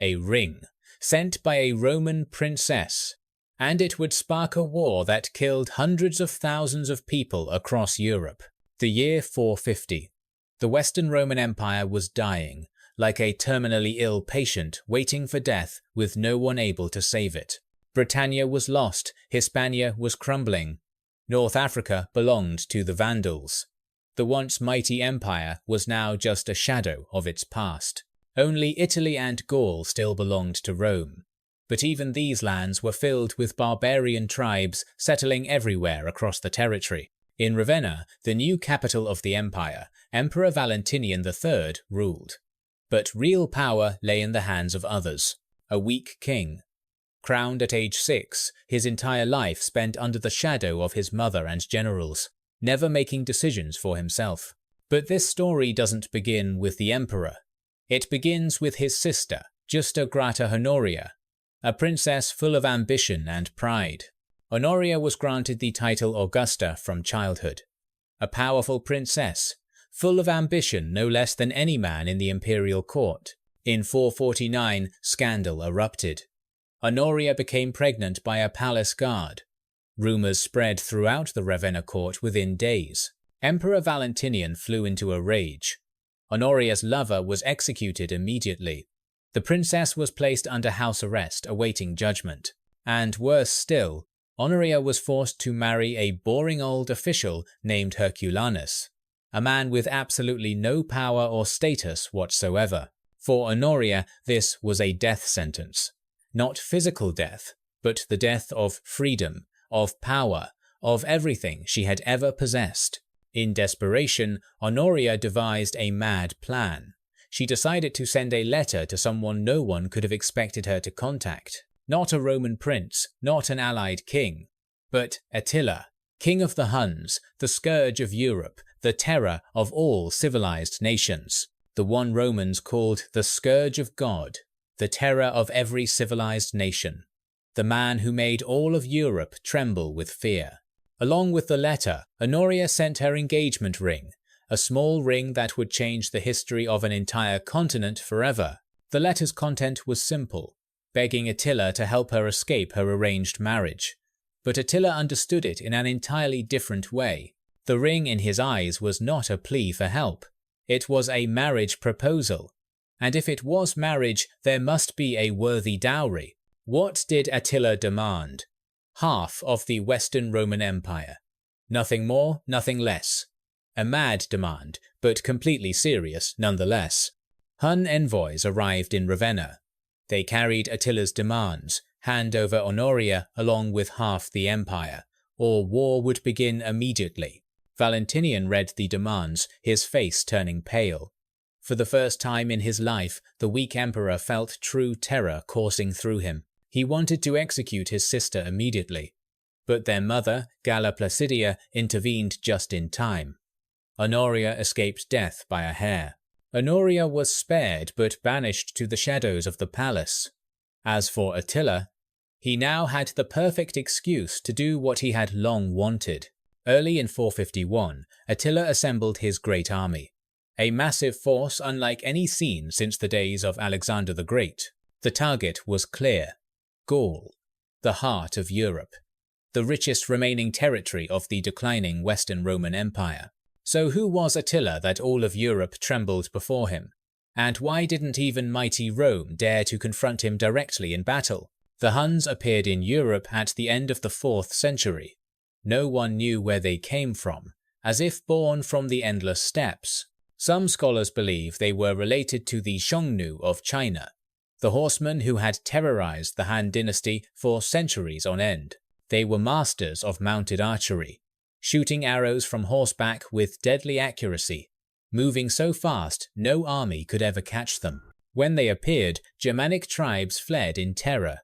a ring, sent by a Roman princess, and it would spark a war that killed hundreds of thousands of people across Europe. The year 450. The Western Roman Empire was dying, like a terminally ill patient waiting for death with no one able to save it. Britannia was lost, Hispania was crumbling. North Africa belonged to the Vandals. The once mighty empire was now just a shadow of its past. Only Italy and Gaul still belonged to Rome. But even these lands were filled with barbarian tribes settling everywhere across the territory. In Ravenna, the new capital of the empire, Emperor Valentinian III ruled. But real power lay in the hands of others. A weak king. Crowned at age 6, his entire life spent under the shadow of his mother and generals, never making decisions for himself. But this story doesn't begin with the emperor. It begins with his sister, Justa Grata Honoria, a princess full of ambition and pride. Honoria was granted the title Augusta from childhood. A powerful princess, full of ambition no less than any man in the imperial court. In 449, scandal erupted. Honoria became pregnant by a palace guard. Rumors spread throughout the Ravenna court within days. Emperor Valentinian flew into a rage. Honoria's lover was executed immediately. The princess was placed under house arrest awaiting judgment. And worse still, Honoria was forced to marry a boring old official named Herculanus, a man with absolutely no power or status whatsoever. For Honoria, this was a death sentence. Not physical death, but the death of freedom, of power, of everything she had ever possessed. In desperation, Honoria devised a mad plan. She decided to send a letter to someone no one could have expected her to contact. Not a Roman prince, not an allied king, but Attila, king of the Huns, the scourge of Europe, the terror of all civilized nations, the one Romans called the Scourge of God, the terror of every civilized nation, the man who made all of Europe tremble with fear. Along with the letter, Honoria sent her engagement ring, a small ring that would change the history of an entire continent forever. The letter's content was simple, begging Attila to help her escape her arranged marriage. But Attila understood it in an entirely different way. The ring in his eyes was not a plea for help. It was a marriage proposal. And if it was marriage, there must be a worthy dowry. What did Attila demand? Half of the Western Roman Empire. Nothing more, nothing less. A mad demand, but completely serious nonetheless. Hun envoys arrived in Ravenna. They carried Attila's demands, hand over Honoria along with half the empire, or war would begin immediately. Valentinian read the demands, his face turning pale. For the first time in his life, the weak emperor felt true terror coursing through him. He wanted to execute his sister immediately. But their mother, Galla Placidia, intervened just in time. Honoria escaped death by a hair. Honoria was spared but banished to the shadows of the palace. As for Attila, he now had the perfect excuse to do what he had long wanted. Early in 451, Attila assembled his great army. A massive force unlike any seen since the days of Alexander the Great. The target was clear. Gaul, the heart of Europe, the richest remaining territory of the declining Western Roman Empire. So who was Attila that all of Europe trembled before him? And why didn't even mighty Rome dare to confront him directly in battle? The Huns appeared in Europe at the end of the 4th century. No one knew where they came from, as if born from the endless steppes. Some scholars believe they were related to the Xiongnu of China, the horsemen who had terrorized the Han dynasty for centuries on end. They were masters of mounted archery, shooting arrows from horseback with deadly accuracy, moving so fast no army could ever catch them. When they appeared, Germanic tribes fled in terror.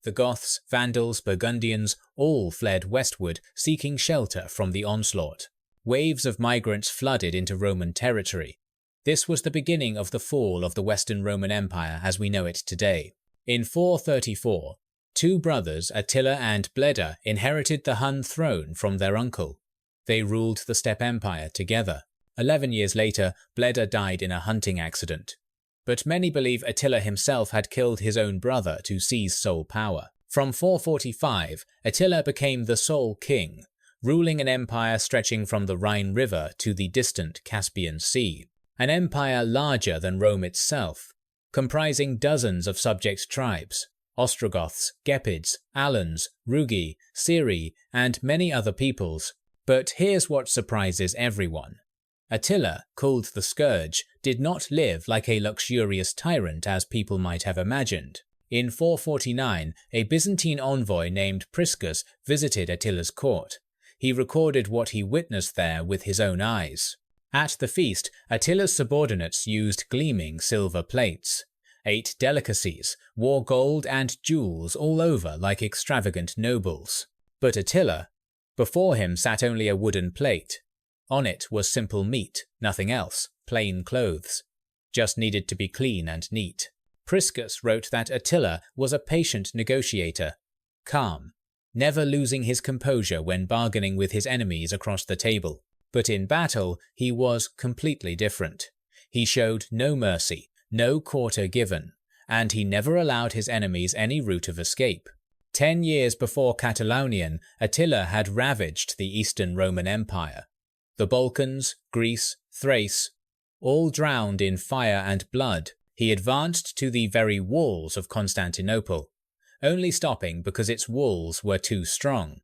The Goths, Vandals, Burgundians all fled westward, seeking shelter from the onslaught. Waves of migrants flooded into Roman territory. This was the beginning of the fall of the Western Roman Empire as we know it today. In 434, two brothers, Attila and Bleda, inherited the Hun throne from their uncle. They ruled the Steppe Empire together. 11 years later, Bleda died in a hunting accident. but many believe Attila himself had killed his own brother to seize sole power. From 445, Attila became the sole king, ruling an empire stretching from the Rhine River to the distant Caspian Sea, an empire larger than Rome itself, comprising dozens of subject tribes: Ostrogoths, Gepids, Alans, Rugi, Siri, and many other peoples. But here's what surprises everyone. Attila, called the Scourge, did not live like a luxurious tyrant as people might have imagined. In 449, a Byzantine envoy named Priscus visited Attila's court. He recorded what he witnessed there with his own eyes. At the feast, Attila's subordinates used gleaming silver plates, ate delicacies, wore gold and jewels all over like extravagant nobles. But Attila, before him sat only a wooden plate. On it was simple meat, nothing else, plain clothes. Just needed to be clean and neat. Priscus wrote that Attila was a patient negotiator, calm, never losing his composure when bargaining with his enemies across the table. But in battle, he was completely different. He showed no mercy, no quarter given, and he never allowed his enemies any route of escape. 10 years before Catalaunian, Attila had ravaged the Eastern Roman Empire. The Balkans, Greece, Thrace, all drowned in fire and blood, he advanced to the very walls of Constantinople, only stopping because its walls were too strong.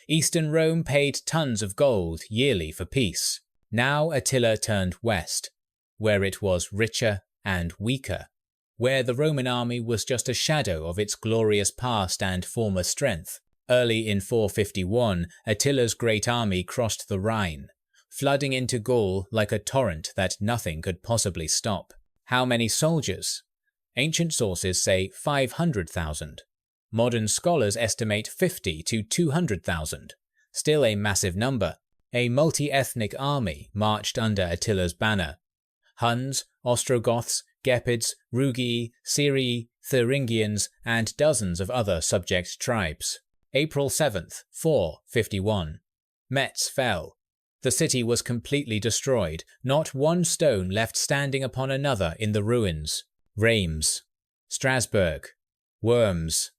Eastern Rome paid tons of gold yearly for peace. Now Attila turned west, where it was richer and weaker, where the Roman army was just a shadow of its glorious past and former strength. Early in 451, Attila's great army crossed the Rhine, flooding into Gaul like a torrent that nothing could possibly stop. How many soldiers? Ancient sources say 500,000. Modern scholars estimate 50 to 200,000. Still a massive number. A multi-ethnic army marched under Attila's banner. Huns, Ostrogoths, Gepids, Rugi, Siri, Thuringians, and dozens of other subject tribes. April 7th, 451. Metz fell. The city was completely destroyed, not one stone left standing upon another in the ruins. Reims, Strasbourg, Worms,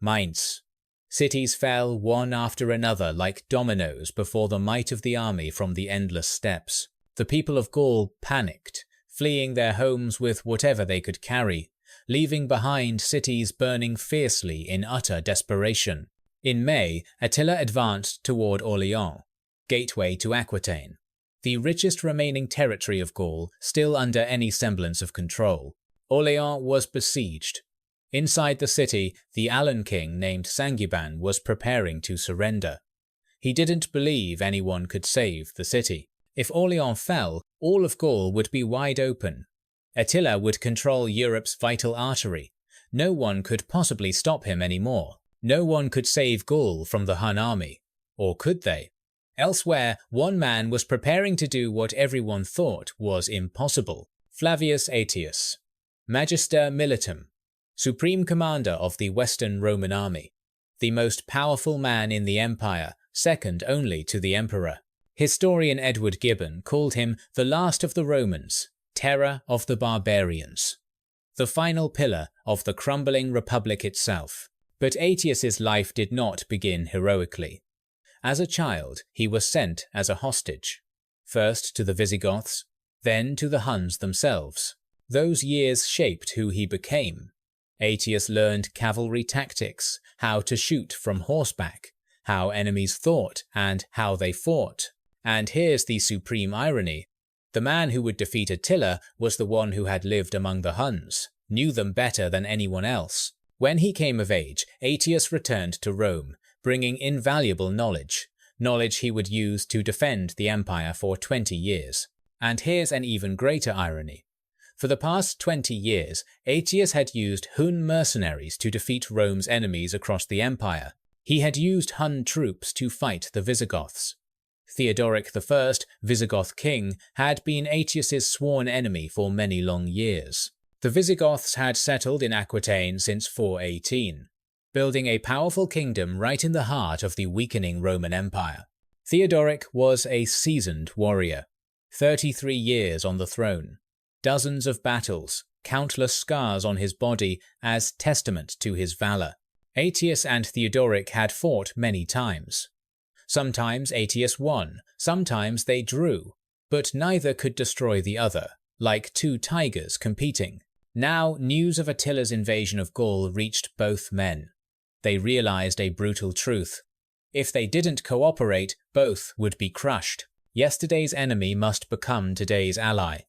Mainz. Cities fell one after another like dominoes before the might of the army from the endless steppes. The people of Gaul panicked, fleeing their homes with whatever they could carry, leaving behind cities burning fiercely in utter desperation. In May, Attila advanced toward Orléans, gateway to Aquitaine, the richest remaining territory of Gaul still under any semblance of control. Orléans was besieged. Inside the city, the Alan king named Sangiban was preparing to surrender. He didn't believe anyone could save the city. If Orléans fell, all of Gaul would be wide open. Attila would control Europe's vital artery. No one could possibly stop him anymore. No one could save Gaul from the Hun army. Or could they? Elsewhere, one man was preparing to do what everyone thought was impossible. Flavius Aetius, Magister Militum, supreme commander of the Western Roman army, the most powerful man in the empire, second only to the emperor. Historian Edward Gibbon called him the last of the Romans, terror of the barbarians, the final pillar of the crumbling republic itself. But Aetius's life did not begin heroically. As a child, he was sent as a hostage, first to the Visigoths, then to the Huns themselves. Those years shaped who he became. Aetius learned cavalry tactics, how to shoot from horseback, how enemies thought and how they fought. And here's the supreme irony. The man who would defeat Attila was the one who had lived among the Huns, knew them better than anyone else. When he came of age, Aetius returned to Rome, bringing invaluable knowledge he would use to defend the empire for 20 years. And here's an even greater irony. For the past 20 years, Aetius had used Hun mercenaries to defeat Rome's enemies across the empire. He had used Hun troops to fight the Visigoths. Theodoric I, Visigoth king, had been Aetius's sworn enemy for many long years. The Visigoths had settled in Aquitaine since 418. Building a powerful kingdom right in the heart of the weakening Roman Empire. Theodoric was a seasoned warrior, 33 years on the throne, dozens of battles, countless scars on his body as testament to his valor. Aetius and Theodoric had fought many times. Sometimes Aetius won, sometimes they drew, but neither could destroy the other, like two tigers competing. Now news of Attila's invasion of Gaul reached both men. They realized a brutal truth. If they didn't cooperate, both would be crushed. Yesterday's enemy must become today's ally.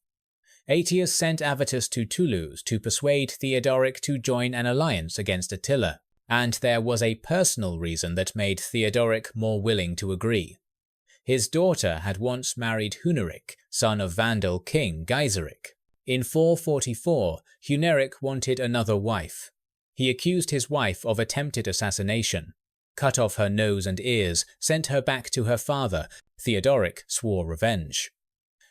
Aetius sent Avitus to Toulouse to persuade Theodoric to join an alliance against Attila, and there was a personal reason that made Theodoric more willing to agree. His daughter had once married Huneric, son of Vandal king Gaiseric. In 444, Huneric wanted another wife. He accused his wife of attempted assassination, cut off her nose and ears, sent her back to her father. Theodoric swore revenge.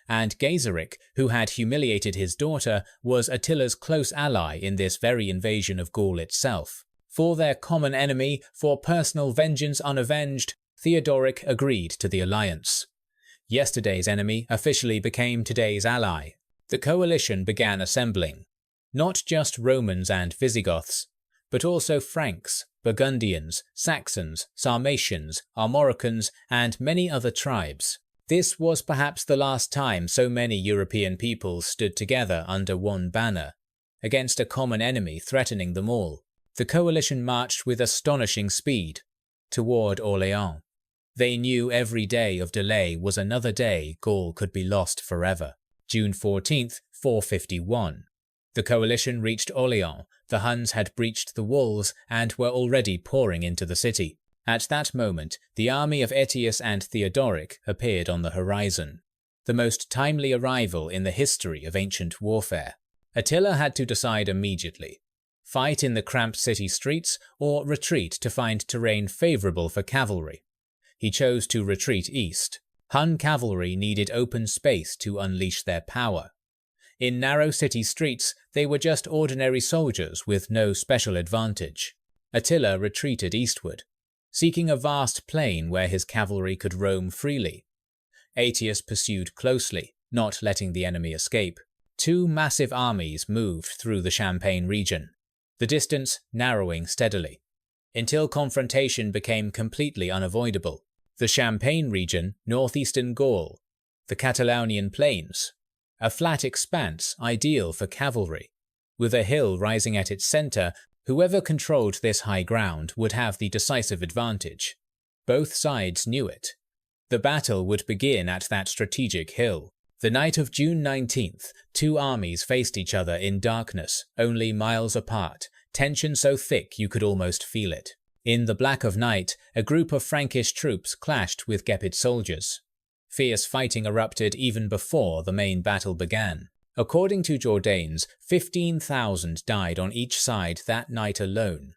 And Gaiseric, who had humiliated his daughter, was Attila's close ally in this very invasion of Gaul itself. For their common enemy, for personal vengeance unavenged, Theodoric agreed to the alliance. Yesterday's enemy officially became today's ally. The coalition began assembling. Not just Romans and Visigoths, but also Franks, Burgundians, Saxons, Sarmatians, Armoricans, and many other tribes. This was perhaps the last time so many European peoples stood together under one banner, against a common enemy threatening them all. The coalition marched with astonishing speed toward Orléans. They knew every day of delay was another day Gaul could be lost forever. June 14th, 451. The coalition reached Orléans. The Huns had breached the walls and were already pouring into the city. At that moment, the army of Aetius and Theodoric appeared on the horizon, the most timely arrival in the history of ancient warfare. Attila had to decide immediately: fight in the cramped city streets or retreat to find terrain favourable for cavalry. He chose to retreat east. Hun cavalry needed open space to unleash their power. In narrow city streets, they were just ordinary soldiers with no special advantage. Attila retreated eastward, seeking a vast plain where his cavalry could roam freely. Aetius pursued closely, not letting the enemy escape. Two massive armies moved through the Champagne region, the distance narrowing steadily, until confrontation became completely unavoidable. The Champagne region, northeastern Gaul, the Catalaunian Plains, a flat expanse ideal for cavalry. With a hill rising at its centre, whoever controlled this high ground would have the decisive advantage. Both sides knew it. The battle would begin at that strategic hill. The night of June 19th, two armies faced each other in darkness, only miles apart, tension so thick you could almost feel it. In the black of night, a group of Frankish troops clashed with Gepid soldiers. Fierce fighting erupted even before the main battle began. According to Jordanes, 15,000 died on each side that night alone.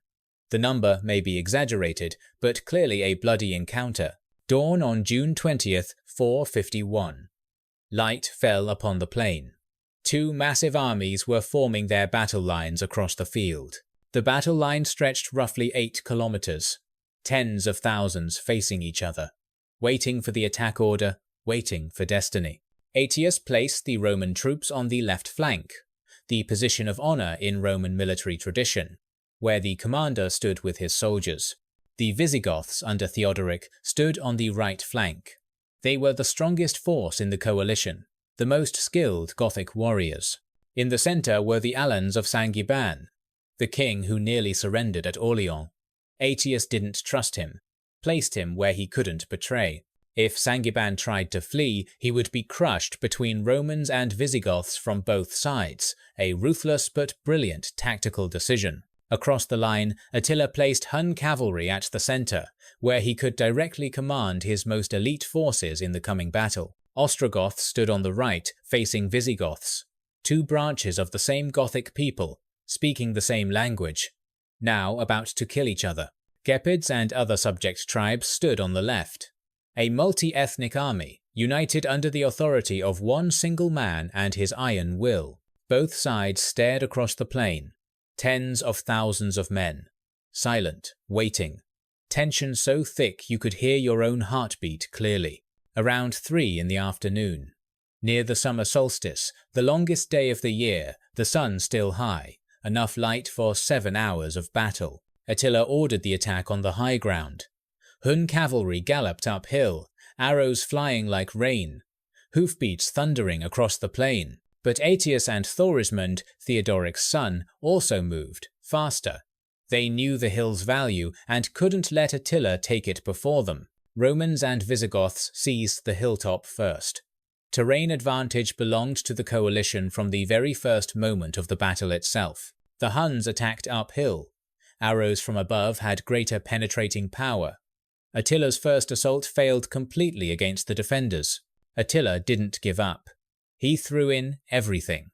The number may be exaggerated, but clearly a bloody encounter. Dawn on June 20th, 451. Light fell upon the plain. Two massive armies were forming their battle lines across the field. The battle line stretched roughly 8 kilometers, tens of thousands facing each other, waiting for the attack order, waiting for destiny. Aetius placed the Roman troops on the left flank, the position of honor in Roman military tradition, where the commander stood with his soldiers. The Visigoths under Theodoric stood on the right flank. They were the strongest force in the coalition, the most skilled Gothic warriors. In the center were the Alans of Saint-Giban, the king who nearly surrendered at Orléans. Aetius didn't trust him, placed him where he couldn't betray. If Saint-Giban tried to flee, he would be crushed between Romans and Visigoths from both sides, a ruthless but brilliant tactical decision. Across the line, Attila placed Hun cavalry at the center, where he could directly command his most elite forces in the coming battle. Ostrogoths stood on the right, facing Visigoths, two branches of the same Gothic people, speaking the same language, now about to kill each other. Gepids and other subject tribes stood on the left. A multi-ethnic army, united under the authority of one single man and his iron will. Both sides stared across the plain. Tens of thousands of men, silent, waiting. Tension so thick you could hear your own heartbeat clearly. Around 3 in the afternoon, Near the summer solstice, the longest day of the year, the sun still high, enough light for 7 hours of battle, Attila ordered the attack on the high ground. Hun cavalry galloped uphill, arrows flying like rain, hoofbeats thundering across the plain. But Aetius and Thorismund, Theodoric's son, also moved, faster. They knew the hill's value and couldn't let Attila take it before them. Romans and Visigoths seized the hilltop first. Terrain advantage belonged to the coalition from the very first moment of the battle itself. The Huns attacked uphill. Arrows from above had greater penetrating power. Attila's first assault failed completely against the defenders. Attila didn't give up. He threw in everything.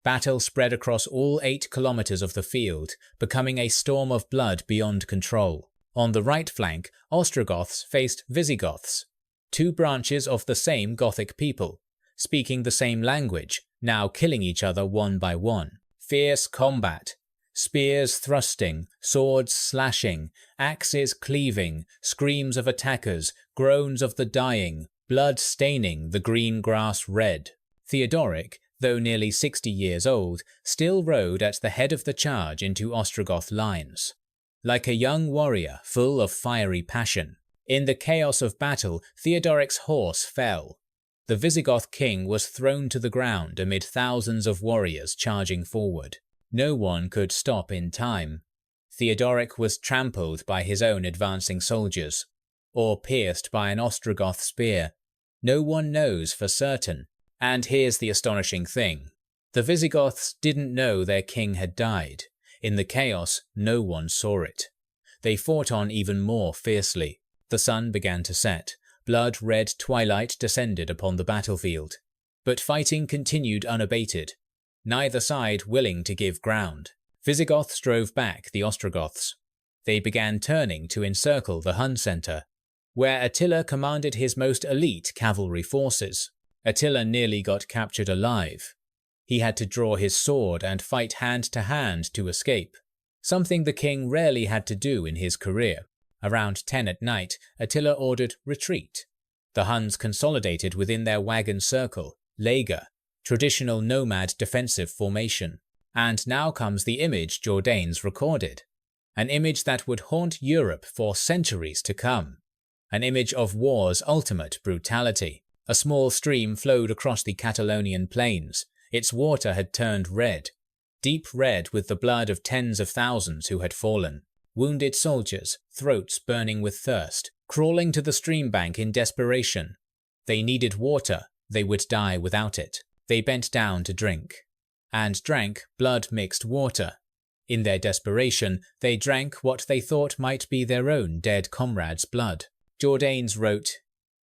Battle spread across all 8 kilometers of the field, becoming a storm of blood beyond control. On the right flank, Ostrogoths faced Visigoths, 2 branches of the same Gothic people, speaking the same language, now killing each other one by one. Fierce combat. Spears thrusting, swords slashing, axes cleaving, screams of attackers, groans of the dying, blood staining the green grass red. Theodoric, though nearly 60 years old, still rode at the head of the charge into Ostrogoth lines. Like a young warrior full of fiery passion, in the chaos of battle, Theodoric's horse fell. The Visigoth king was thrown to the ground amid thousands of warriors charging forward. No one could stop in time. Theodoric was trampled by his own advancing soldiers, or pierced by an Ostrogoth spear. No one knows for certain. And here's the astonishing thing. The Visigoths didn't know their king had died. In the chaos, no one saw it. They fought on even more fiercely. The sun began to set. Blood-red twilight descended upon the battlefield. But fighting continued unabated, neither side willing to give ground. Visigoths drove back the Ostrogoths. They began turning to encircle the Hun centre, where Attila commanded his most elite cavalry forces. Attila nearly got captured alive. He had to draw his sword and fight hand to hand to escape, something the king rarely had to do in his career. Around 10 at night, Attila ordered retreat. The Huns consolidated within their wagon circle, Lega, traditional nomad defensive formation. And now comes the image Jordanes recorded, an image that would haunt Europe for centuries to come, an image of war's ultimate brutality. A small stream flowed across the Catalaunian Plains. Its water had turned red, deep red with the blood of tens of thousands who had fallen. Wounded soldiers, throats burning with thirst, crawling to the stream bank in desperation. They needed water, they would die without it. They bent down to drink, and drank blood-mixed water. In their desperation, they drank what they thought might be their own dead comrades' blood. Jordanes wrote,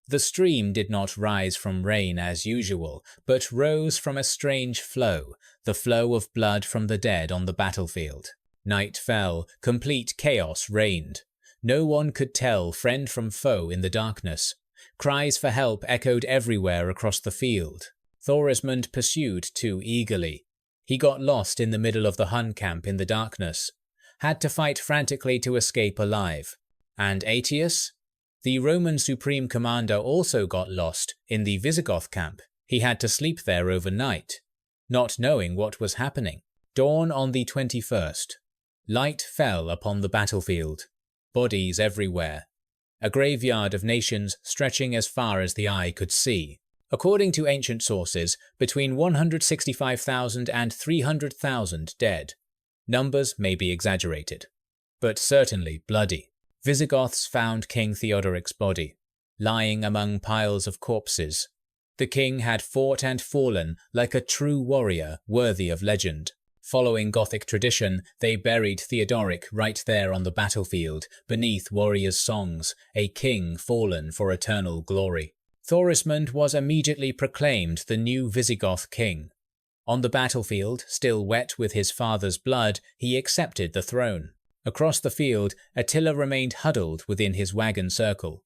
"The stream did not rise from rain as usual, but rose from a strange flow, the flow of blood from the dead on the battlefield. Night fell, complete chaos reigned. No one could tell friend from foe in the darkness. Cries for help echoed everywhere across the field. Thorismund pursued too eagerly. He got lost in the middle of the Hun camp in the darkness, had to fight frantically to escape alive. And Aetius? The Roman supreme commander also got lost in the Visigoth camp. He had to sleep there overnight, not knowing what was happening. Dawn on the 21st. Light fell upon the battlefield. Bodies everywhere. A graveyard of nations stretching as far as the eye could see. According to ancient sources, between 165,000 and 300,000 dead. Numbers may be exaggerated, but certainly bloody. Visigoths found King Theodoric's body, lying among piles of corpses. The king had fought and fallen like a true warrior worthy of legend. Following Gothic tradition, they buried Theodoric right there on the battlefield, beneath warriors' songs, a king fallen for eternal glory. Thorismund was immediately proclaimed the new Visigoth king. On the battlefield, still wet with his father's blood, he accepted the throne. Across the field, Attila remained huddled within his wagon circle,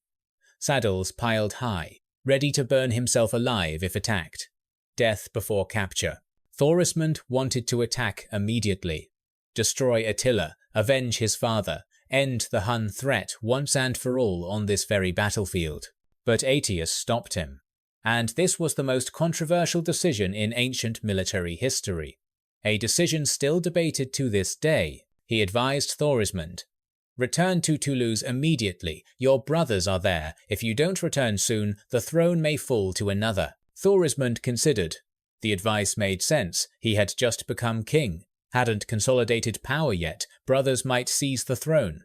saddles piled high, ready to burn himself alive if attacked. Death before capture. Thorismund wanted to attack immediately, destroy Attila, avenge his father, end the Hun threat once and for all on this very battlefield. But Aetius stopped him. and this was the most controversial decision in ancient military history. A decision still debated to this day. He advised Thorismund, "Return to Toulouse immediately. Your brothers are there. If you don't return soon, the throne may fall to another." Thorismund considered. The advice made sense. He had just become king, hadn't consolidated power yet. Brothers might seize the throne.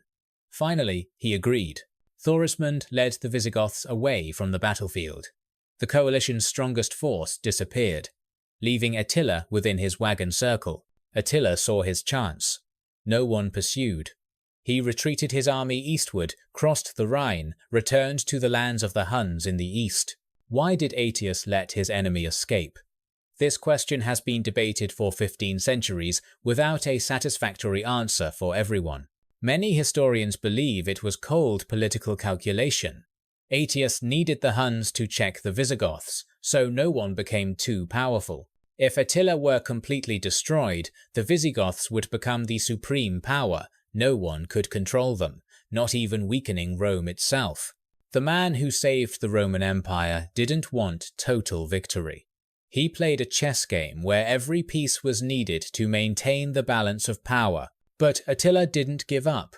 Finally, he agreed. Thorismund led the Visigoths away from the battlefield. The coalition's strongest force disappeared, leaving Attila within his wagon circle. Attila saw his chance. No one pursued. He retreated his army eastward, crossed the Rhine, returned to the lands of the Huns in the east. Why did Aetius let his enemy escape? This question has been debated for 15 centuries without a satisfactory answer for everyone. Many historians believe it was cold political calculation. Aetius needed the Huns to check the Visigoths, so no one became too powerful. If Attila were completely destroyed, the Visigoths would become the supreme power. No one could control them, not even weakening Rome itself. The man who saved the Roman Empire didn't want total victory. He played a chess game where every piece was needed to maintain the balance of power. But Attila didn't give up.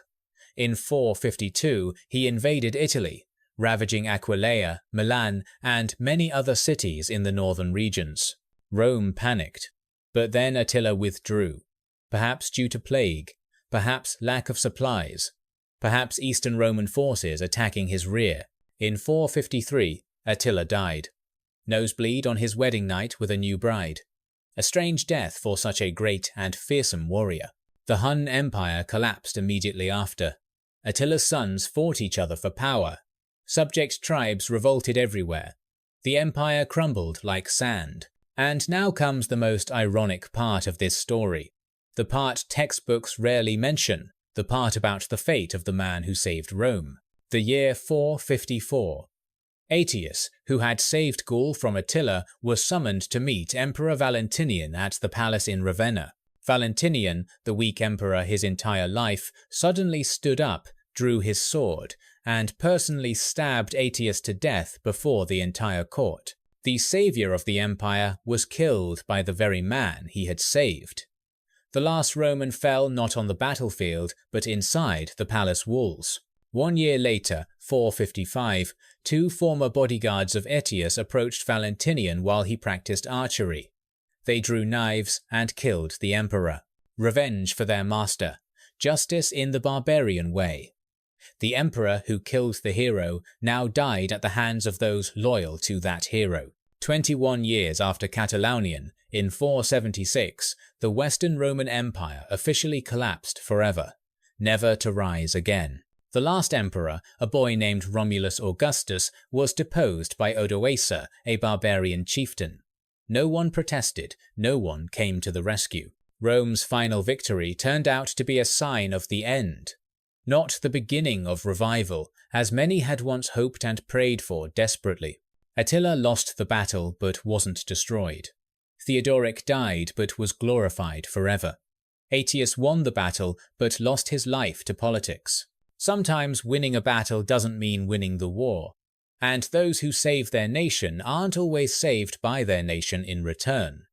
In 452, he invaded Italy, ravaging Aquileia, Milan, and many other cities in the northern regions. Rome panicked. But then Attila withdrew, perhaps due to plague, perhaps lack of supplies, perhaps Eastern Roman forces attacking his rear. In 453, Attila died. Nosebleed on his wedding night with a new bride. A strange death for such a great and fearsome warrior. The Hun Empire collapsed immediately after. Attila's sons fought each other for power. Subject tribes revolted everywhere. The empire crumbled like sand. And now comes the most ironic part of this story. The part textbooks rarely mention, the part about the fate of the man who saved Rome. The year 454. Aetius, who had saved Gaul from Attila, was summoned to meet Emperor Valentinian at the palace in Ravenna. Valentinian, the weak emperor his entire life, suddenly stood up, drew his sword, and personally stabbed Aetius to death before the entire court. The savior of the empire was killed by the very man he had saved. The last Roman fell not on the battlefield, but inside the palace walls. 1 year later, 455, 2 former bodyguards of Aetius approached Valentinian while he practiced archery. They drew knives and killed the emperor. Revenge for their master. Justice in the barbarian way. The emperor who killed the hero now died at the hands of those loyal to that hero. 21 years after Catalaunian, in 476, the Western Roman Empire officially collapsed forever, never to rise again. The last emperor, a boy named Romulus Augustus, was deposed by Odoacer, a barbarian chieftain. No one protested, no one came to the rescue. Rome's final victory turned out to be a sign of the end, not the beginning of revival, as many had once hoped and prayed for desperately. Attila lost the battle but wasn't destroyed. Theodoric died but was glorified forever. Aetius won the battle but lost his life to politics. Sometimes winning a battle doesn't mean winning the war, and those who save their nation aren't always saved by their nation in return.